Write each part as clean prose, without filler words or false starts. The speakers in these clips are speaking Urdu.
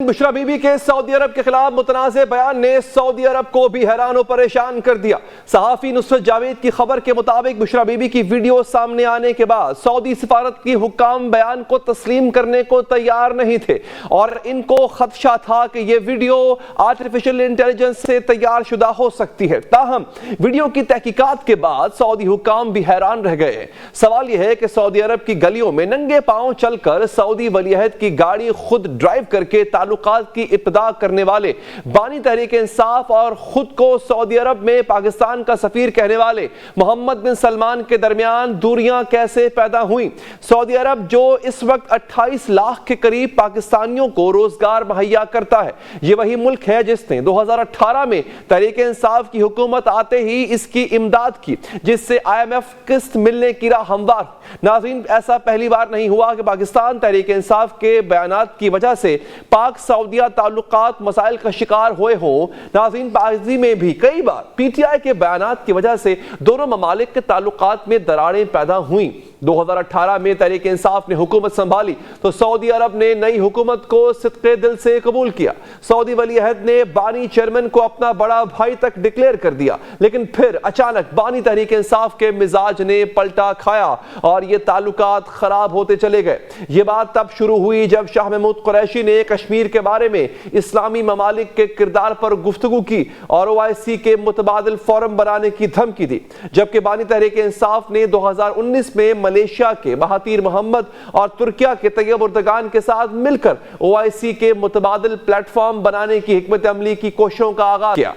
بشرا بی بی کے سعودی عرب کے خلاف متنازع بیان نے سعودی عرب کو بھی حیران و پریشان کر دیا۔ صحافی نصرت جاوید کی خبر کے مطابق بشرا بی بی کی ویڈیو سامنے آنے کے بعد سعودی سفارت کی حکام بیان کو تسلیم کرنے کو تیار نہیں تھے اور ان کو خدشہ تھا کہ یہ ویڈیو آرٹیفیشل انٹیلیجنس سے تیار شدہ ہو سکتی ہے۔ تاہم ویڈیو کی تحقیقات کے بعد سعودی حکام بھی حیران رہ گئے۔ سوال یہ ہے کہ سعودی عرب کی گلیوں میں ننگے پاؤں چل کر سعودی ولی عہد کی گاڑی خود ڈرائیو کر کے تعلقات کی ابتدا کرنے والے بانی تحریک انصاف اور خود کو سعودی عرب میں پاکستان کا سفیر کہنے والے محمد بن سلمان کے درمیان دوریاں کیسے پیدا ہوئیں؟ سعودی عرب جو اس وقت 28 لاکھ کے قریب پاکستانیوں کو روزگار مہیا کرتا ہے، یہ وہی ملک ہے جس نے 2018 میں تحریک انصاف کی حکومت آتے ہی اس کی امداد کی، جس سے IMF قسط ملنے کی راہ ہموار۔ ناظرین، ایسا پہلی بار نہیں ہوا کہ پاکستان تحریک انصاف کے بیانات کی وجہ سے پاک سعودیہ تعلقات مسائل کا شکار ہوئے ہوں۔ ناظرین، ماضی میں بھی کئی بار PTI کے بیانات کی وجہ سے دونوں ممالک کے تعلقات میں دراڑیں پیدا ہوئیں۔ 2018 میں تحریک انصاف نے حکومت سنبھالی تو سعودی عرب نے نئی حکومت کو صدقے دل سے قبول کیا۔ سعودی ولی عہد نے بانی چیئرمین کو اپنا بڑا بھائی تک ڈکلیئر کر دیا، لیکن پھر اچانک بانی تحریک انصاف کے مزاج نے پلٹا کھایا اور یہ تعلقات خراب ہوتے چلے گئے۔ یہ بات تب شروع ہوئی جب شاہ محمود قریشی نے کشمیر کے بارے میں اسلامی ممالک کے کردار پر گفتگو کی اور OIC کے متبادل فورم بنانے کی دھمکی دی، جبکہ بانی تحریک انصاف نے 2019 میں ملیشیا کے مہاتیر محمد اور ترکیہ کے طیب اردگان کے ساتھ مل کر OIC کے متبادل پلیٹ فارم بنانے کی حکمت عملی کی کوششوں کا آغاز کیا۔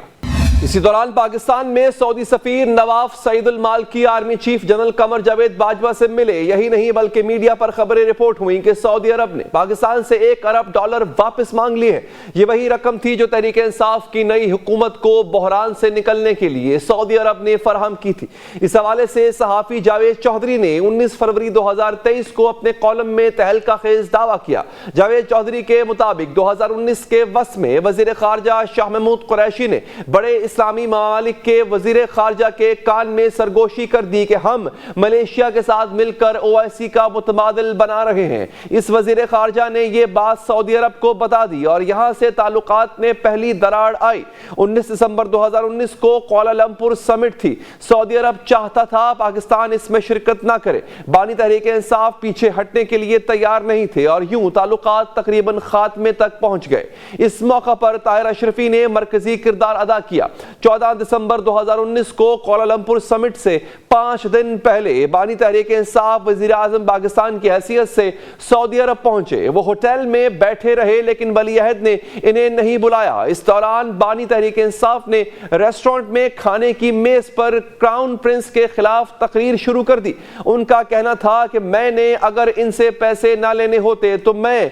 اسی دوران پاکستان میں سعودی سفیر نواف سعید المالکی army chief general Qamar Javed Bajwa سے ملے۔ یہی نہیں بلکہ میڈیا پر خبریں رپورٹ ہوئیں کہ سعودی عرب نے پاکستان سے $1 ارب واپس مانگ لیے ہیں۔ یہ وہی رقم تھی جو تحریک انصاف کی نئی حکومت کو بحران سے نکلنے کے لیے سعودی عرب نے فراہم کی تھی۔ اس حوالے سے صحافی جاوید چودھری نے 19 فروری 2023 کو اپنے کالم میں تہلکہ خیز دعویٰ کیا۔ جاوید چودھری کے مطابق 2019 کے وسط میں وزیر خارجہ شاہ محمود قریشی نے بڑے اسلامی ممالک کے وزیر خارجہ کے کان میں سرگوشی کر دی کہ ہم ملیشیا کے ساتھ مل کر OIC کا متبادل بنا رہے ہیں۔ اس وزیر خارجہ نے یہ بات سعودی عرب کو بتا دی اور یہاں سے تعلقات میں پہلی دراڑ آئی۔ 19 دسمبر 2019 کو کوالالمپور سمٹ تھی۔ سعودی عرب چاہتا تھا پاکستان اس میں شرکت نہ کرے۔ بانی تحریک انصاف پیچھے ہٹنے کے لیے تیار نہیں تھے اور یوں تعلقات تقریباً خاتمے تک پہنچ گئے۔ اس موقع پر طاہر اشرفی نے مرکزی کردار ادا کیا۔ 14 دسمبر 2019 کو کوالالمپور سمٹ سے 5 دن پہلے بانی تحریک انصاف وزیر اعظم پاکستان کی حیثیت سے سعودی عرب پہنچے۔ وہ ہوٹل میں بیٹھے رہے لیکن ولی عہد نے انہیں نہیں بلایا۔ اس دوران بانی تحریک انصاف نے ریسٹورنٹ میں کھانے کی میز پر کراؤن پرنس کے خلاف تقریر شروع کر دی۔ ان کا کہنا تھا کہ میں نے اگر ان سے پیسے نہ لینے ہوتے تو میں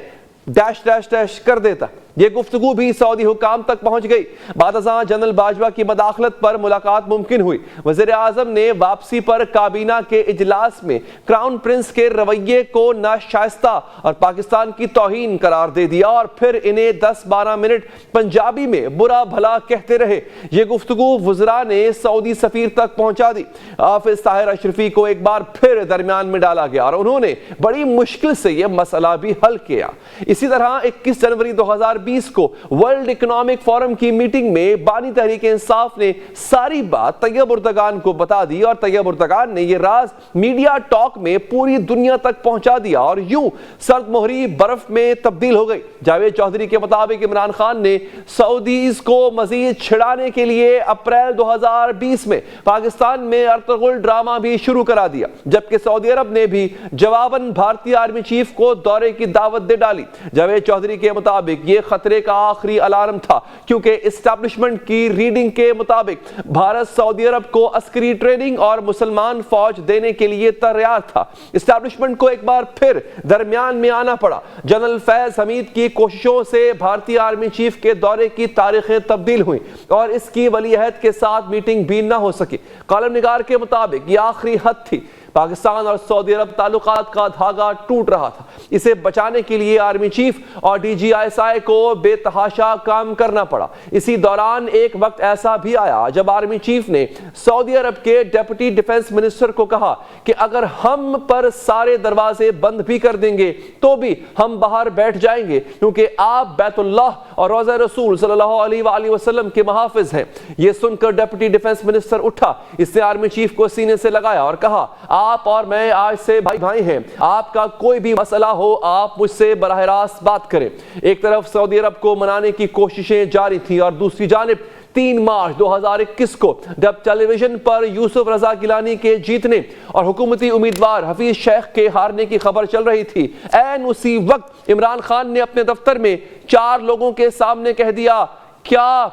ڈیش ڈیش ڈیش کر دیتا۔ یہ گفتگو بھی سعودی حکام تک پہنچ گئی۔ بعد ازاں جنرل باجوہ کی مداخلت پر ملاقات ممکن ہوئی۔ وزیر اعظم نے واپسی پر کابینہ کے اجلاس میں کراؤن پرنس کے رویے کو ناشائستہ اور پاکستان کی توہین قرار دے دیا اور پھر انہیں 10-12 منٹ پنجابی میں برا بھلا کہتے رہے۔ یہ گفتگو وزراء نے سعودی سفیر تک پہنچا دی۔ حافظ طاہر اشرفی کو ایک بار پھر درمیان میں ڈالا گیا اور انہوں نے بڑی مشکل سے یہ مسئلہ بھی حل کیا۔ اسی طرح 21 جنوری 2020 کو ورلڈ اکنامک فورم کی میٹنگ میں بانی تحریک انصاف نے ساری بات طیب اردگان کو بتا دی اور طیب اردگان نے یہ راز میڈیا ٹاک میں پوری دنیا تک پہنچا دیا اور یوں سرد مہری برف میں تبدیل ہو گئی۔ جاوید چودھری کے مطابق عمران خان نے سعودیز کو مزید چھڑانے کے لیے اپریل 2020 میں پاکستان میں ارطغرل ڈرامہ بھی شروع کرا دیا، جبکہ سعودی عرب نے بھی جواباً بھارتی آرمی چیف کو دورے کی دعوت دے ڈالی۔ جاوید چودھری کے مطابق یہ خطرے کا آخری الارم تھا، کیونکہ اسٹیبلشمنٹ کی ریڈنگ کے مطابق بھارت سعودی عرب کو عسکری ٹریننگ اور مسلمان فوج دینے کے لیے تیار تھا۔ اسٹیبلشمنٹ کو ایک بار پھر درمیان میں آنا پڑا۔ جنرل فیض حمید کی کوششوں سے بھارتی آرمی چیف کے دورے کی تاریخیں تبدیل ہوئیں اور اس کی ولی عہد کے ساتھ میٹنگ بھی نہ ہو سکی۔ کالم نگار کے مطابق یہ آخری حد تھی۔ پاکستان اور سعودی عرب تعلقات کا دھاگا ٹوٹ رہا تھا۔ اسے بچانے کے لیے آرمی چیف اور D G I S I کو بے تحاشا کام کرنا پڑا۔ اسی دوران ایک وقت ایسا بھی آیا جب آرمی چیف نے سعودی عرب کے ڈیپٹی ڈیفنس منسٹر کو کہا کہ اگر ہم پر سارے دروازے بند بھی کر دیں گے تو بھی ہم باہر بیٹھ جائیں گے، کیونکہ آپ بیت اللہ اور روضہ رسول صلی اللہ علیہ وآلہ وسلم کے محافظ ہیں۔ یہ سن کر ڈیپٹی ڈیفنس منسٹر اٹھا، اس نے آرمی چیف کو سینے سے لگایا اور کہا آپ اور میں آج سے بھائی ہیں، آپ کا کوئی بھی مسئلہ ہو آپ مجھ سے براہ راست بات کریں۔ ایک طرف سعودی عرب کو منانے کی کوششیں جاری تھیں اور دوسری جانب 3 مارچ 2021 کو جب ٹیلی ویژن پر یوسف رضا گیلانی کے جیتنے اور حکومتی امیدوار حفیظ شیخ کے ہارنے کی خبر چل رہی تھی، عین اسی وقت عمران خان نے اپنے دفتر میں 4 لوگوں کے سامنے کہہ دیا کیا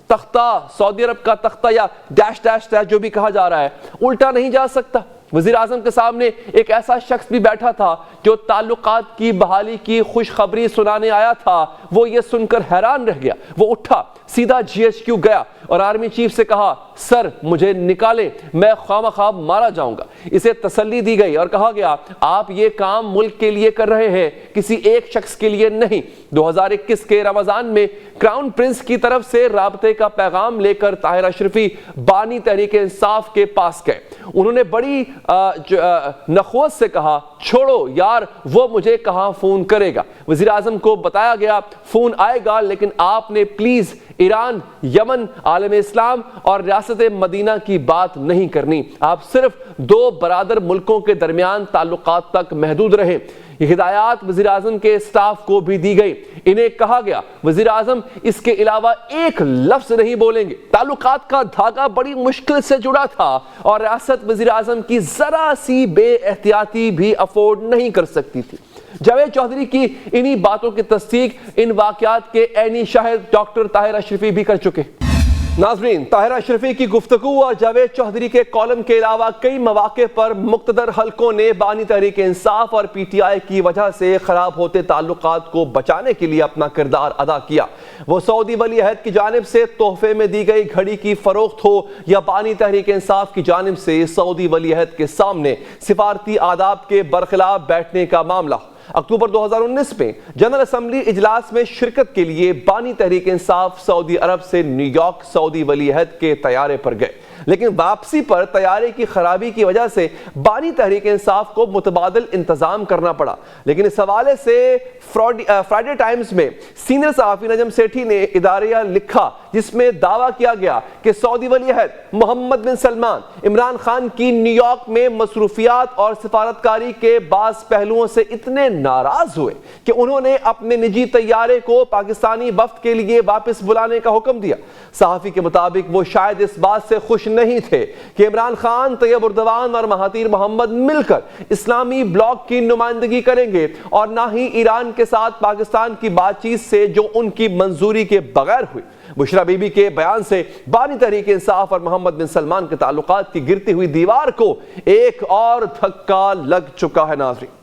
تختہ سعودی عرب کا تختہ یا ڈیش ڈیش ڈیش جو بھی کہا جا رہا ہے الٹا نہیں جا سکتا۔ وزیر اعظم کے سامنے ایک ایسا شخص بھی بیٹھا تھا جو تعلقات کی بحالی کی خوشخبری سنانے آیا تھا، وہ یہ سن کر حیران رہ گیا۔ وہ اٹھا، سیدھا GHQ گیا اور آرمی چیف سے کہا سر مجھے نکالیں، میں خواہ مارا جاؤں گا۔ اسے تسلی دی گئی اور کہا گیا آپ یہ کام ملک کے لیے کر رہے ہیں، کسی ایک شخص کے لیے نہیں۔ 2021 کے رمضان میں کراؤن پرنس کی طرف سے رابطے کا پیغام لے کر طاہر اشرفی بانی تحریک انصاف کے پاس گئے۔ انہوں نے بڑی نخوت سے کہا چھوڑو یار، وہ مجھے کہاں فون کرے گا۔ وزیر اعظم کو بتایا گیا فون آئے گا لیکن آپ نے پلیز ایران، یمن، عالم اسلام اور ریاست مدینہ کی بات نہیں کرنی، آپ صرف 2 برادر ملکوں کے درمیان تعلقات تک محدود رہیں۔ یہ ہدایات وزیر اعظم کے اسٹاف کو بھی دی گئی۔ انہیں کہا گیا وزیر اعظم اس کے علاوہ ایک لفظ نہیں بولیں گے۔ تعلقات کا دھاگا بڑی مشکل سے جڑا تھا اور ریاست وزیر اعظم کی ذرا سی بے احتیاطی بھی افورڈ نہیں کر سکتی تھی۔ جاوید چودھری کی انہی باتوں کی تصدیق ان واقعات کے عینی شاہد ڈاکٹر طاہر اشرفی بھی کر چکے۔ ناظرین، طاہر اشرفی کی گفتگو اور جاوید چودھری کے کالم کے علاوہ کئی مواقع پر مقتدر حلقوں نے بانی تحریک انصاف اور پی ٹی آئی کی وجہ سے خراب ہوتے تعلقات کو بچانے کے لیے اپنا کردار ادا کیا۔ وہ سعودی ولی عہد کی جانب سے تحفے میں دی گئی گھڑی کی فروخت ہو یا بانی تحریک انصاف کی جانب سے سعودی ولی عہد کے سامنے سفارتی آداب کے برخلاف بیٹھنے کا معاملہ۔ اکتوبر 2019 میں جنرل اسمبلی اجلاس میں شرکت کے لیے بانی تحریک انصاف سعودی عرب سے نیو یارک سعودی ولی عہد کے طیارے پر گئے، لیکن واپسی پر طیارے کی خرابی کی وجہ سے بانی تحریک انصاف کو متبادل انتظام کرنا پڑا۔ لیکن اس حوالے سے فرائیڈے ٹائمز میں سینئر صحافی نجم سیٹھی نے اداریہ لکھا جس میں دعویٰ کیا گیا کہ سعودی ولی عہد محمد بن سلمان عمران خان کی نیو یارک میں مصروفیات اور سفارتکاری کے بعض پہلوؤں سے اتنے ناراض ہوئے کہ انہوں نے اپنے نجی طیارے کو پاکستانی وفد کے لیے واپس بلانے کا حکم دیا۔ صحافی کے مطابق وہ شاید اس بات سے خوش نہیں تھے کہ عمران خان، طیب اردوان اور مہاتیر محمد مل کر اسلامی بلاک کی نمائندگی کریں گے اور نہ ہی ایران کے ساتھ پاکستان کی بات چیت سے جو ان کی منظوری کے بغیر ہوئی۔ بشرا بی بی کے بیان سے بانی تحریک انصاف اور محمد بن سلمان کے تعلقات کی گرتی ہوئی دیوار کو ایک اور دھکا لگ چکا ہے۔ ناظرین،